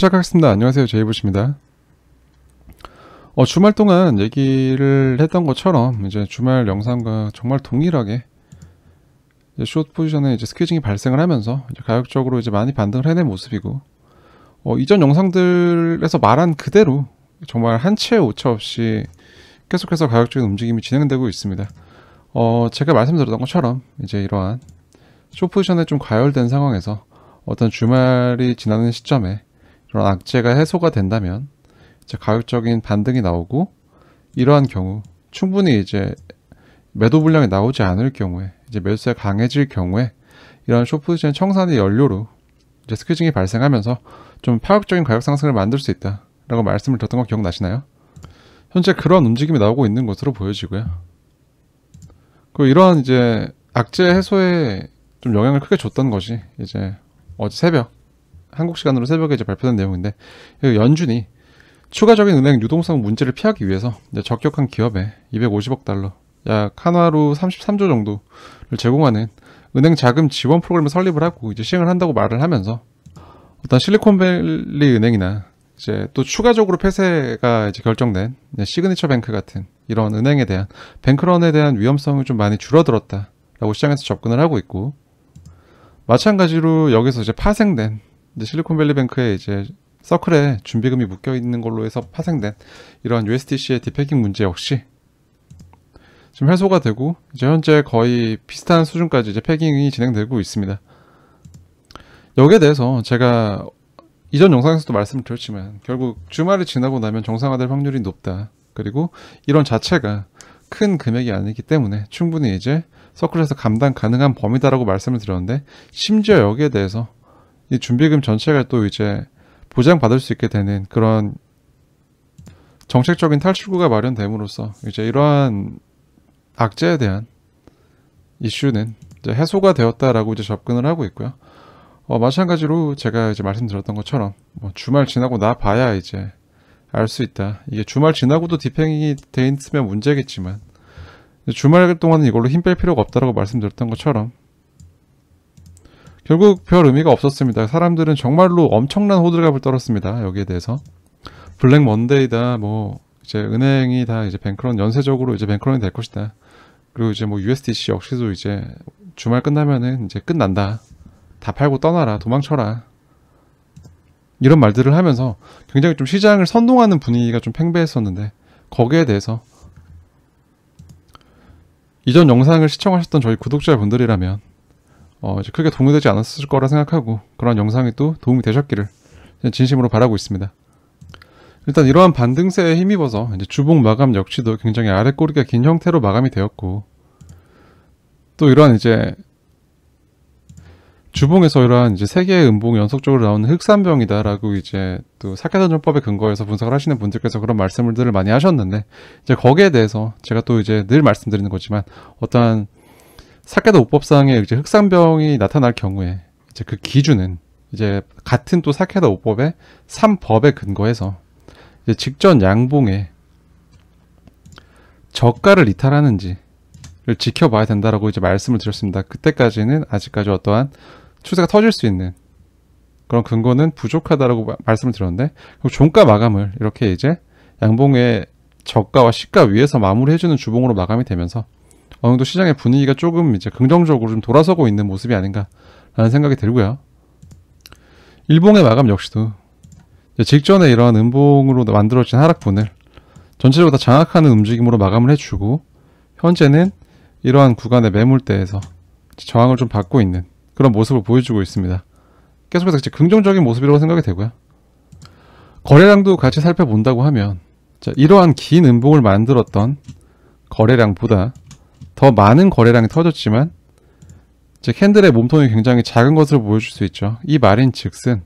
시작하겠습니다. 안녕하세요. 제이부시입니다. 주말 동안 얘기를 했던 것처럼 이제 주말 영상과 정말 동일하게 이제 숏 포지션에 이제 스퀴징이 발생을 하면서 이제 가격적으로 이제 많이 반등을 해낸 모습이고, 이전 영상들에서 말한 그대로 정말 한치의 오차 없이 계속해서 가격적인 움직임이 진행되고 있습니다. 제가 말씀드렸던 것처럼 이제 이러한 숏 포지션에 좀 과열된 상황에서 어떤 주말이 지나는 시점에 이런 악재가 해소가 된다면 이제 가격적인 반등이 나오고, 이러한 경우 충분히 이제 매도 물량이 나오지 않을 경우에 이제 매수세가 강해질 경우에 이런 숏 포지션 청산의 연료로 이제 스퀴징이 발생하면서 좀 파격적인 가격 상승을 만들 수 있다라고 말씀을 드렸던 거 기억나시나요? 현재 그런 움직임이 나오고 있는 것으로 보여지고요. 그리고 이러한 이제 악재 해소에 좀 영향을 크게 줬던 것이 이제 어제 새벽, 한국 시간으로 새벽에 이제 발표된 내용인데, 연준이 추가적인 은행 유동성 문제를 피하기 위해서 이제 적격한 기업에 250억 달러, 약 한화로 33조 정도를 제공하는 은행 자금 지원 프로그램을 설립을 하고 이제 시행을 한다고 말을 하면서, 어떤 실리콘밸리 은행이나 이제 또 추가적으로 폐쇄가 이제 결정된 시그니처 뱅크 같은 이런 은행에 대한 뱅크런에 대한 위험성이 좀 많이 줄어들었다라고 시장에서 접근을 하고 있고, 마찬가지로 여기서 이제 파생된 이제 실리콘밸리 뱅크의 이제 서클에 준비금이 묶여 있는 걸로 해서 파생된 이러한 USDC의 디패킹 문제 역시 지금 해소가 되고 이제 현재 거의 비슷한 수준까지 이제 패킹이 진행되고 있습니다. 여기에 대해서 제가 이전 영상에서도 말씀을 드렸지만 결국 주말이 지나고 나면 정상화될 확률이 높다. 그리고 이런 자체가 큰 금액이 아니기 때문에 충분히 이제 서클에서 감당 가능한 범위다라고 말씀을 드렸는데, 심지어 여기에 대해서 이 준비금 전체가 또 이제 보장받을 수 있게 되는 그런 정책적인 탈출구가 마련됨으로써 이제 이러한 악재에 대한 이슈는 이제 해소가 되었다라고 이제 접근을 하고 있고요. 마찬가지로 제가 이제 말씀드렸던 것처럼 주말 지나고 나 봐야 이제 알 수 있다. 이게 주말 지나고도 디팽이 돼 있으면 문제겠지만 주말 동안은 이걸로 힘 뺄 필요가 없다라고 말씀드렸던 것처럼 결국 별 의미가 없었습니다. 사람들은 정말로 엄청난 호들갑을 떨었습니다. 여기에 대해서 블랙 먼데이다, 뭐 이제 은행이 다 이제 뱅크런, 연쇄적으로 이제 뱅크런이 될 것이다. 그리고 이제 뭐 USDC 역시도 이제 주말 끝나면은 이제 끝난다. 다 팔고 떠나라, 도망쳐라. 이런 말들을 하면서 굉장히 좀 시장을 선동하는 분위기가 좀 팽배했었는데, 거기에 대해서 이전 영상을 시청하셨던 저희 구독자분들이라면 이제 크게 동요되지 않았을 거라 생각하고, 그런 영상이 또 도움이 되셨기를 진심으로 바라고 있습니다. 일단 이러한 반등세에 힘입어서 이제 주봉 마감 역시도 굉장히 아래 꼬리가 긴 형태로 마감이 되었고, 또 이러한 이제 주봉에서 이러한 이제 세 개의 음봉이 연속적으로 나오는 흑산병이다라고 이제 또 사케던전법에 근거해서 분석을 하시는 분들께서 그런 말씀들을 많이 하셨는데, 이제 거기에 대해서 제가 또 이제 늘 말씀드리는 거지만, 어떠한 사케도 5법상의 이제 흑산병이 나타날 경우에 이제 그 기준은 이제 같은 또 사케도 5법의 3법에 근거해서 이제 직전 양봉에 저가를 이탈하는지를 지켜봐야 된다라고 이제 말씀을 드렸습니다. 그때까지는 아직까지 어떠한 추세가 터질 수 있는 그런 근거는 부족하다라고 말씀을 드렸는데, 종가 마감을 이렇게 이제 양봉의 저가와 시가 위에서 마무리해주는 주봉으로 마감이 되면서 어느 정도 시장의 분위기가 조금 이제 긍정적으로 좀 돌아서고 있는 모습이 아닌가라는 생각이 들고요. 일봉의 마감 역시도 직전에 이러한 음봉으로 만들어진 하락분을 전체적으로 다 장악하는 움직임으로 마감을 해주고, 현재는 이러한 구간의 매물대에서 저항을 좀 받고 있는 그런 모습을 보여주고 있습니다. 계속해서 이제 긍정적인 모습이라고 생각이 되고요. 거래량도 같이 살펴본다고 하면 이러한 긴 음봉을 만들었던 거래량보다 더 많은 거래량이 터졌지만 이제 캔들의 몸통이 굉장히 작은 것으로 보여줄 수 있죠. 이 말인 즉슨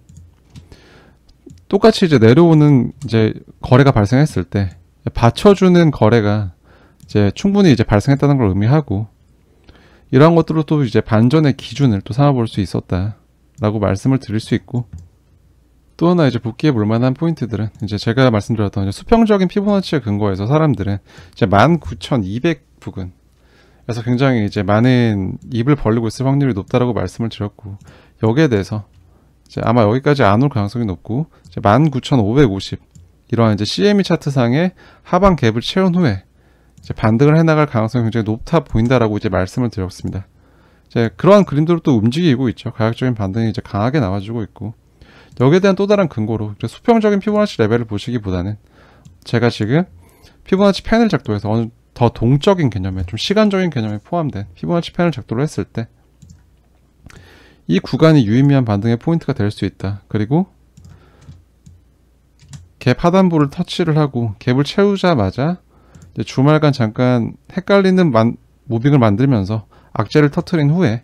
똑같이 이제 내려오는 이제 거래가 발생했을 때 받쳐주는 거래가 이제 충분히 이제 발생했다는 걸 의미하고, 이러한 것들로 또 이제 반전의 기준을 또 삼아볼 수 있었다라고 말씀을 드릴 수 있고, 또 하나 이제 복귀해 볼 만한 포인트들은 이제 제가 말씀드렸던 이제 수평적인 피보나치에 근거해서 사람들은 이제 19,200 부근에서 굉장히 이제 많은 입을 벌리고 있을 확률이 높다라고 말씀을 드렸고, 여기에 대해서 이제 아마 여기까지 안 올 가능성이 높고, 이제 19,550 이러한 이제 CME 차트상의 하방 갭을 채운 후에 이제 반등을 해나갈 가능성이 굉장히 높다 보인다라고 이제 말씀을 드렸습니다. 이제 그러한 그림들로 또 움직이고 있죠. 가격적인 반등이 이제 강하게 나와주고 있고, 여기에 대한 또 다른 근거로 수평적인 피보나치 레벨을 보시기보다는 제가 지금 피보나치 펜을 작동해서 어느 더 동적인 개념에, 좀 시간적인 개념에 포함된 피보나치 펜을 작동을 했을 때 이 구간이 유의미한 반등의 포인트가 될 수 있다. 그리고 갭 하단부를 터치를 하고 갭을 채우자마자 이제 주말간 잠깐 헷갈리는 무빙을 만들면서 악재를 터트린 후에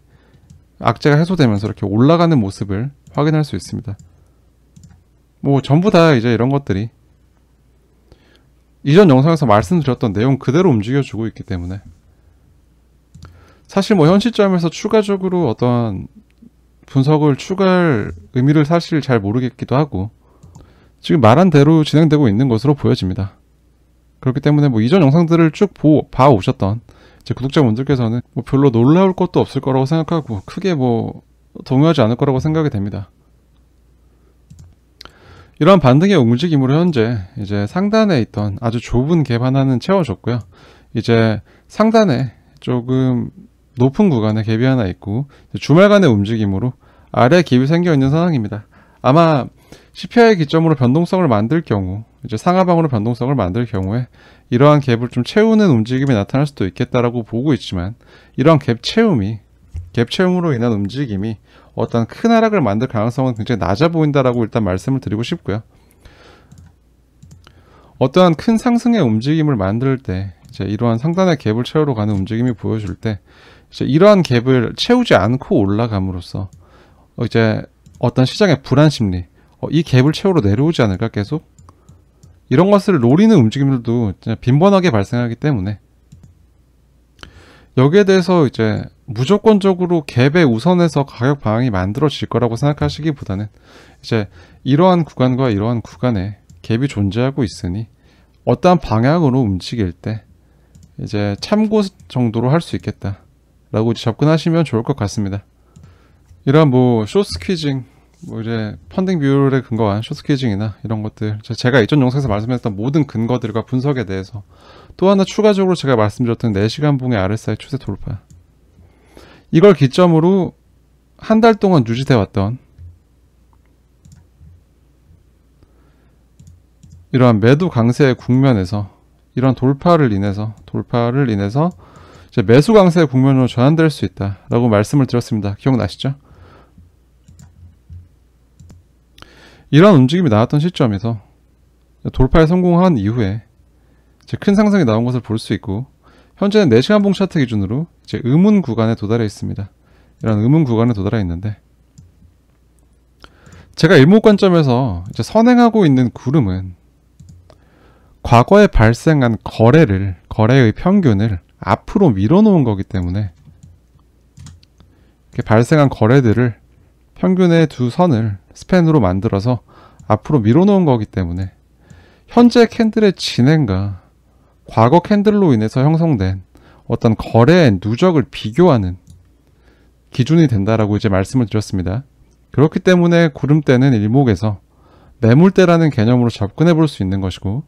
악재가 해소되면서 이렇게 올라가는 모습을 확인할 수 있습니다. 뭐 전부 다 이제 이런 것들이 이전 영상에서 말씀드렸던 내용 그대로 움직여주고 있기 때문에, 사실 뭐 현 시점에서 추가적으로 어떤 분석을 추가할 의미를 사실 잘 모르겠기도 하고, 지금 말한 대로 진행되고 있는 것으로 보여집니다. 그렇기 때문에 뭐 이전 영상들을 쭉 봐오셨던 제 구독자분들께서는 뭐 별로 놀라울 것도 없을 거라고 생각하고 크게 뭐 동요하지 않을 거라고 생각이 됩니다. 이러한 반등의 움직임으로 현재 이제 상단에 있던 아주 좁은 갭 하나는 채워졌고요. 이제 상단에 조금 높은 구간에 갭이 하나 있고, 주말간의 움직임으로 아래 갭이 생겨 있는 상황입니다. 아마 CPI 기점으로 변동성을 만들 경우, 이제 상하방으로 변동성을 만들 경우에 이러한 갭을 좀 채우는 움직임이 나타날 수도 있겠다라고 보고 있지만, 이러한 갭 채움으로 인한 움직임이 어떤 큰 하락을 만들 가능성은 굉장히 낮아 보인다라고 일단 말씀을 드리고 싶고요. 어떠한 큰 상승의 움직임을 만들 때 이제 이러한 상단의 갭을 채우러 가는 움직임이 보여줄 때 이제 이러한 갭을 채우지 않고 올라감으로써 이제 어떤 시장의 불안 심리, 이 갭을 채우러 내려오지 않을까 계속, 이런 것을 노리는 움직임들도 빈번하게 발생하기 때문에 여기에 대해서 이제 무조건적으로 갭에 우선해서 가격 방향이 만들어질 거라고 생각하시기보다는 이제 이러한 구간과 이러한 구간에 갭이 존재하고 있으니 어떠한 방향으로 움직일 때 이제 참고 정도로 할 수 있겠다라고 이제 접근하시면 좋을 것 같습니다. 이러한 뭐 숏스퀴징, 뭐 이제 펀딩 비율에 근거한 숏스퀴징이나 이런 것들, 제가 이전 영상에서 말씀했던 모든 근거들과 분석에 대해서 또 하나 추가적으로 제가 말씀드렸던 4시간 봉의 RSI 추세 돌파, 이걸 기점으로 한 달 동안 유지돼 왔던 이러한 매도 강세의 국면에서 이러한 돌파를 인해서 이제 매수 강세의 국면으로 전환될 수 있다라고 말씀을 드렸습니다. 기억나시죠? 이러한 움직임이 나왔던 시점에서 돌파에 성공한 이후에 이제 큰 상승이 나온 것을 볼 수 있고, 현재는 4시간 봉 차트 기준으로 이제 의문 구간에 도달해 있습니다. 이런 의문 구간에 도달해 있는데, 제가 일목 관점에서 이제 선행하고 있는 구름은 과거에 발생한 거래의 평균을 앞으로 밀어놓은 거기 때문에, 이렇게 발생한 거래들을 평균의 두 선을 스팬으로 만들어서 앞으로 밀어놓은 거기 때문에 현재 캔들의 진행과 과거 캔들로 인해서 형성된 어떤 거래의 누적을 비교하는 기준이 된다라고 이제 말씀을 드렸습니다. 그렇기 때문에 구름대는 일목에서 매물대라는 개념으로 접근해 볼 수 있는 것이고,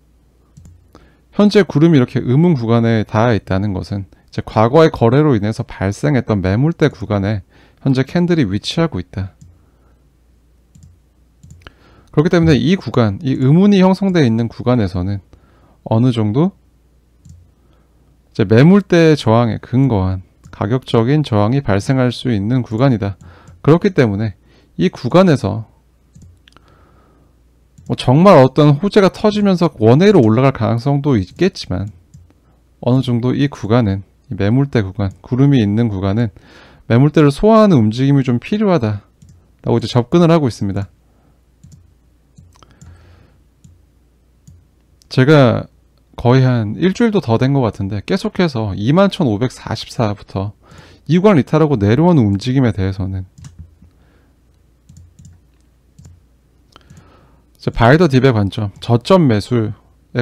현재 구름이 이렇게 의문 구간에 닿아 있다는 것은 이제 과거의 거래로 인해서 발생했던 매물대 구간에 현재 캔들이 위치하고 있다. 그렇기 때문에 이 구간, 이 의문이 형성되어 있는 구간에서는 어느 정도 이제 매물대의 저항에 근거한 가격적인 저항이 발생할 수 있는 구간이다. 그렇기 때문에 이 구간에서 뭐 정말 어떤 호재가 터지면서 원회로 올라갈 가능성도 있겠지만, 어느 정도 이 구간은, 이 매물대 구간, 구름이 있는 구간은 매물대를 소화하는 움직임이 좀 필요하다라고 이제 접근을 하고 있습니다. 제가 거의 한 일주일도 더 된 것 같은데 계속해서 21,544부터 이 구간 리탈하고 내려오는 움직임에 대해서는 바이더 딥의 관점, 저점 매수의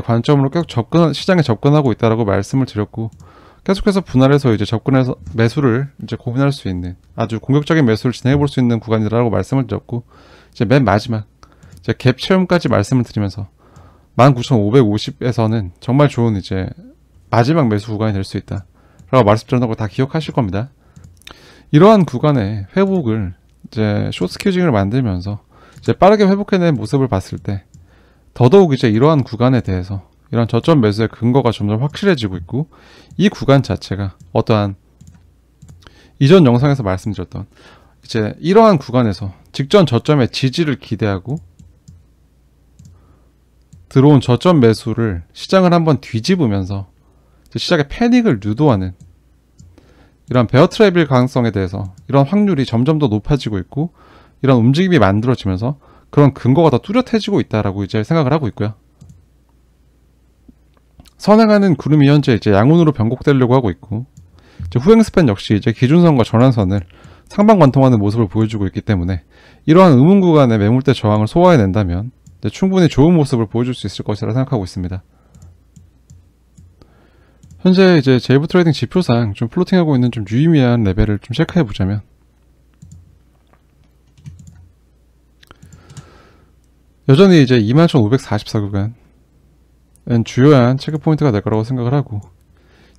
관점으로 계속 시장에 접근하고 있다라고 말씀을 드렸고, 계속해서 분할해서 이제 접근해서 매수를 이제 고민할 수 있는, 아주 공격적인 매수를 진행해 볼 수 있는 구간이라고 말씀을 드렸고, 이제 맨 마지막 이제 갭 채움까지 말씀을 드리면서 19,550에서는 정말 좋은 이제 마지막 매수 구간이 될 수 있다 라고 말씀드렸던 거 다 기억하실 겁니다. 이러한 구간의 회복을 이제 숏 스퀴징을 만들면서 이제 빠르게 회복해낸 모습을 봤을 때 더더욱 이제 이러한 구간에 대해서 이런 저점 매수의 근거가 점점 확실해지고 있고, 이 구간 자체가 어떠한 이전 영상에서 말씀드렸던 이제 이러한 구간에서 직전 저점의 지지를 기대하고 들어온 저점 매수를 시장을 한번 뒤집으면서 이제 시장의 패닉을 유도하는 이런 베어 트랩일 가능성에 대해서 이런 확률이 점점 더 높아지고 있고, 이런 움직임이 만들어지면서 그런 근거가 더 뚜렷해지고 있다라고 이제 생각을 하고 있고요. 선행하는 구름이 현재 이제 양운으로 변곡되려고 하고 있고, 이제 후행 스팬 역시 이제 기준선과 전환선을 상방관통하는 모습을 보여주고 있기 때문에 이러한 의문 구간의 매물대 저항을 소화해낸다면 충분히 좋은 모습을 보여줄 수 있을 것이라 생각하고 있습니다. 현재 이제 제이브 트레이딩 지표상 좀 플로팅하고 있는 좀 유의미한 레벨을 좀 체크해 보자면, 여전히 이제 21,544 구간은 주요한 체크 포인트가 될 거라고 생각을 하고,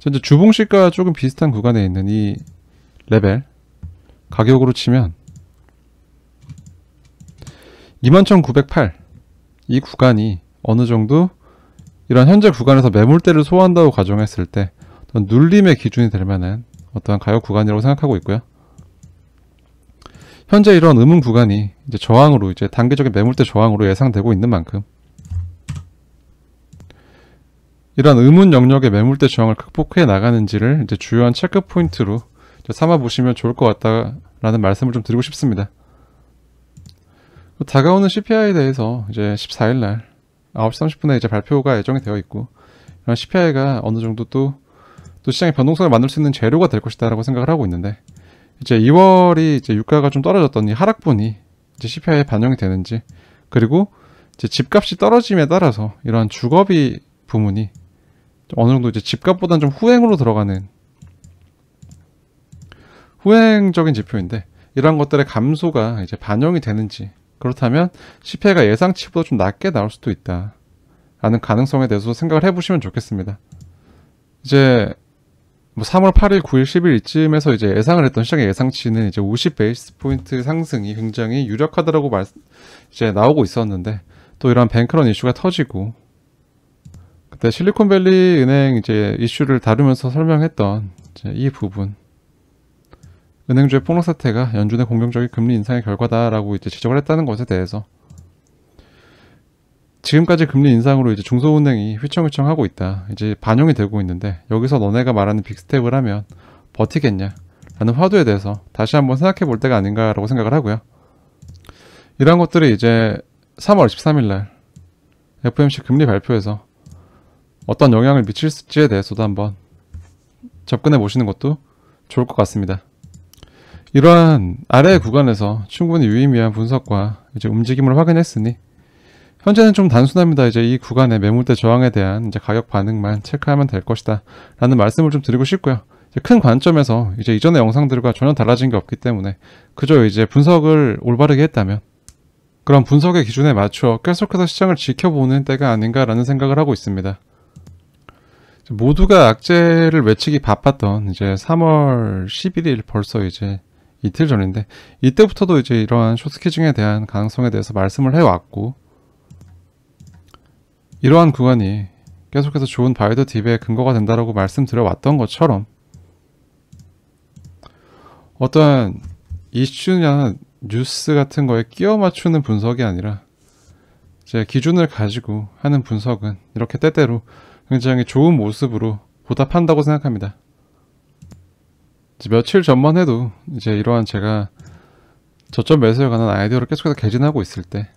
현재 주봉시가 조금 비슷한 구간에 있는 이 레벨 가격으로 치면 21,908 이 구간이 어느 정도 이런 현재 구간에서 매물대를 소화한다고 가정했을 때 어떤 눌림의 기준이 될 만한 어떠한 가격 구간이라고 생각하고 있고요. 현재 이런 의문 구간이 이제 저항으로, 이제 단기적인 매물대 저항으로 예상되고 있는 만큼 이런 의문 영역의 매물대 저항을 극복해 나가는지를 이제 주요한 체크 포인트로 삼아 보시면 좋을 것 같다라는 말씀을 좀 드리고 싶습니다. 다가오는 CPI에 대해서 이제 14일날 9시 30분에 이제 발표가 예정이 되어 있고, 이런 CPI가 어느 정도 또 시장의 변동성을 만들 수 있는 재료가 될 것이다라고 생각을 하고 있는데, 이제 2월이 이제 유가가 좀 떨어졌던 이 하락분이 이제 CPI에 반영이 되는지, 그리고 이제 집값이 떨어짐에 따라서 이러한 주거비 부문이 어느 정도 이제 집값보다는 좀 후행으로 들어가는 후행적인 지표인데, 이러한 것들의 감소가 이제 반영이 되는지, 그렇다면 CPI가 예상치보다 좀 낮게 나올 수도 있다 라는 가능성에 대해서 생각을 해보시면 좋겠습니다. 이제 뭐 3월 8일, 9일, 10일 이쯤에서 이제 예상을 했던 시장의 예상치는 이제 50 베이스 포인트 상승이 굉장히 유력하다라고 이제 나오고 있었는데, 또 이런 뱅크런 이슈가 터지고, 그때 실리콘밸리 은행 이제 이슈를 다루면서 설명했던 이제 이 부분, 은행주의 폭락 사태가 연준의 공격적인 금리 인상의 결과다라고 이제 지적을 했다는 것에 대해서, 지금까지 금리 인상으로 이제 중소은행이 휘청휘청 하고 있다, 이제 반영이 되고 있는데, 여기서 너네가 말하는 빅스텝을 하면 버티겠냐 라는 화두에 대해서 다시 한번 생각해 볼 때가 아닌가라고 생각을 하고요. 이러한 것들이 이제 3월 13일날 FOMC 금리 발표에서 어떤 영향을 미칠지에 대해서도 한번 접근해 보시는 것도 좋을 것 같습니다. 이러한 아래 구간에서 충분히 유의미한 분석과 이제 움직임을 확인했으니 현재는 좀 단순합니다. 이제 이 구간의 매물대 저항에 대한 이제 가격 반응만 체크하면 될 것이다 라는 말씀을 좀 드리고 싶고요. 이제 큰 관점에서 이제 이전의 영상들과 전혀 달라진 게 없기 때문에 그저 이제 분석을 올바르게 했다면 그런 분석의 기준에 맞춰 계속해서 시장을 지켜보는 때가 아닌가라는 생각을 하고 있습니다. 모두가 악재를 외치기 바빴던 이제 3월 11일 벌써 이제 이틀 전인데, 이때부터도 이제 이러한 숏스퀴징에 대한 가능성에 대해서 말씀을 해왔고, 이러한 구간이 계속해서 좋은 바이더 딥의 근거가 된다라고 말씀드려왔던 것처럼 어떠한 이슈나 뉴스 같은 거에 끼워 맞추는 분석이 아니라 이제 기준을 가지고 하는 분석은 이렇게 때때로 굉장히 좋은 모습으로 보답한다고 생각합니다. 이제 며칠 전만 해도 이제 이러한 제가 저점 매수에 관한 아이디어를 계속해서 개진하고 있을 때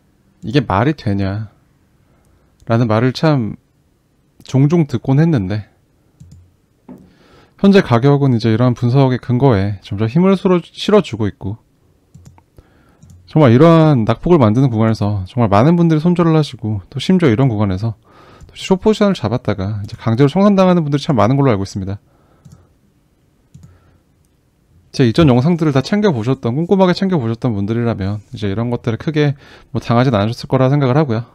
이게 말이 되냐 라는 말을 참 종종 듣곤 했는데, 현재 가격은 이제 이러한 분석의 근거에 점점 힘을 실어주고 있고, 정말 이러한 낙폭을 만드는 구간에서 정말 많은 분들이 손절을 하시고, 또 심지어 이런 구간에서 숏 포지션을 잡았다가 이제 강제로 청산당하는 분들이 참 많은 걸로 알고 있습니다. 제 이전 영상들을 다 챙겨보셨던, 꼼꼼하게 챙겨보셨던 분들이라면 이제 이런 것들을 크게 뭐 당하진 않으셨을 거라 생각을 하고요.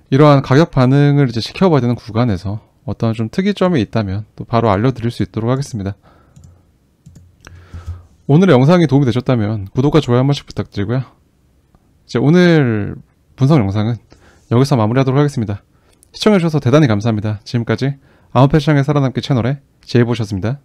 이러한 가격 반응을 이제 지켜봐야 되는 구간에서 어떤 좀 특이점이 있다면 또 바로 알려드릴 수 있도록 하겠습니다. 오늘의 영상이 도움이 되셨다면 구독과 좋아요 한 번씩 부탁드리고요. 이제 오늘 분석 영상은 여기서 마무리하도록 하겠습니다. 시청해주셔서 대단히 감사합니다. 지금까지 암호폐시장에 살아남기 채널의 제이보셨습니다.